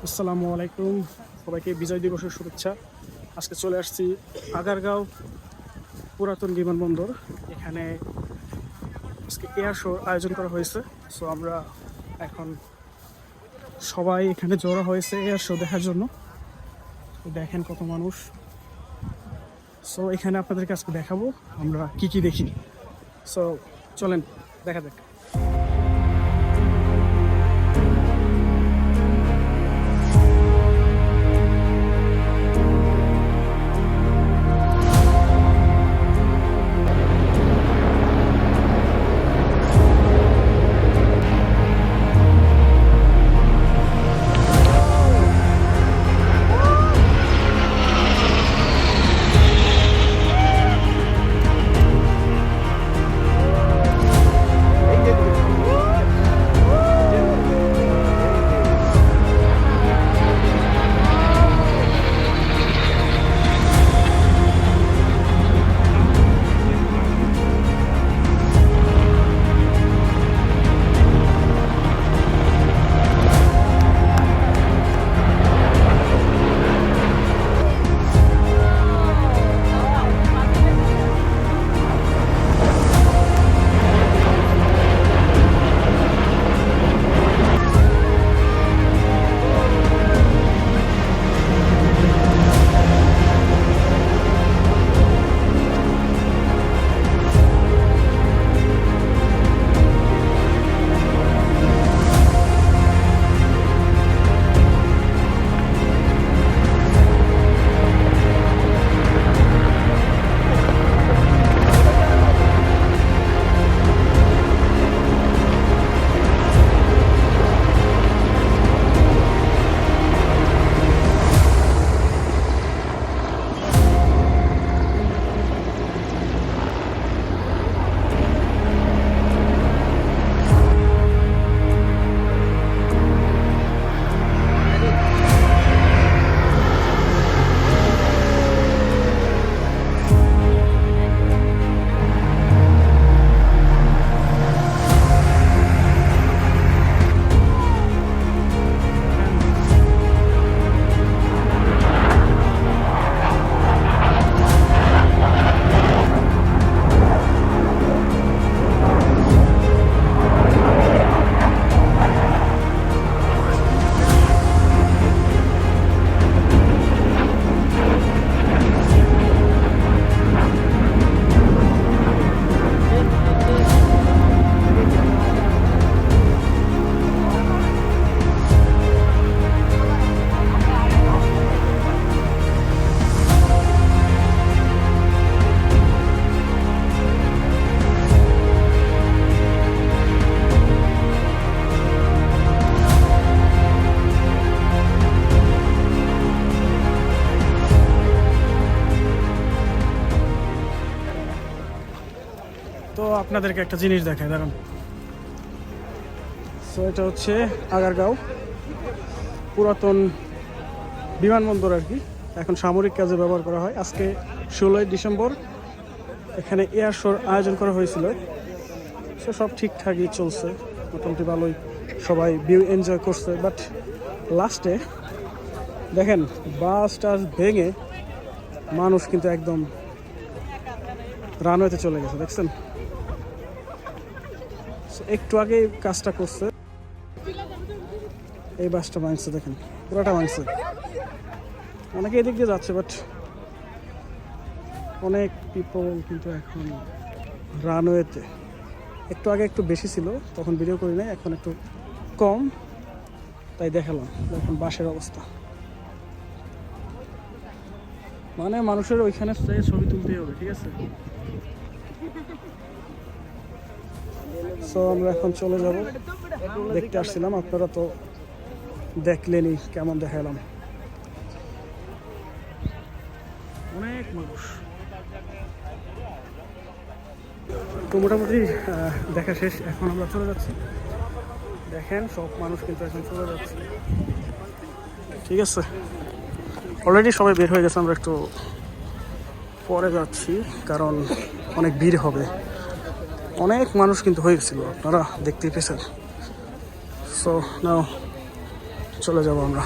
আসসালামু আলাইকুম, সবাইকে বিজয় দিবসের শুভেচ্ছা। আজকে চলে আসছি আগারগাঁও পুরাতন বিমানবন্দর। এখানে আজকে এয়ার শোর আয়োজন করা হয়েছে। সো আমরা এখন সবাই এখানে জড়ো হয়েছে এয়ার শো দেখার জন্য। দেখেন কত মানুষ। সো এখানে আপনাদেরকে আজকে দেখাবো আমরা কি কি দেখি। সো চলেন দেখা যাক। তো আপনাদেরকে একটা জিনিস দেখায়, দাঁড়ান। সো এটা হচ্ছে আগারগাঁও পুরাতন বিমানবন্দর আর কি। এখন সামরিক কাজে ব্যবহার করা হয়। আজকে 16ই ডিসেম্বর এখানে এয়ার শোর আয়োজন করা হয়েছিল। সো সব ঠিকঠাকই চলছে, মোটামুটি ভালোই সবাই ভিউ এনজয় করছে। বাট লাস্টে দেখেন বাস টাস ভেঙে মানুষ কিন্তু একদম রানওয়েতে চলে গেছে, দেখছেন? একটু আগে কাজটা করছে, এই বাসটা ভাঙছে, দেখেন পুরোটা ভাঙছে। অনেকে এদিক দিয়ে যাচ্ছে, বাট অনেক পিপল কিন্তু এখন রানওয়েতে। একটু আগে একটু বেশি ছিল, তখন ভিডিও করি নাই, এখন একটু কম, তাই দেখালাম। এখন বাসের অবস্থা, মানে মানুষের ওইখানে ছবি তুলতেই হবে, ঠিক আছে? সো আমরা এখন চলে যাব, দেখতে আসছিলাম, আপনারা তো দেখলেনই কেমন দেখালাম। অনেক মানুষ। তো মোটামুটি দেখা শেষ, এখন আমরা চলে যাচ্ছি। দেখেন সব মানুষ কিন্তু এখন চলে যাচ্ছে, ঠিক আছে? অলরেডি সবাই বের হয়ে গেছে, আমরা একটু পরে যাচ্ছি কারণ অনেক ভিড় হবে। অনেক মানুষ কিন্তু হয়ে গেছিল, আপনারা দেখতেই পেয়েছেন। সো নাও চলে যাব আমরা।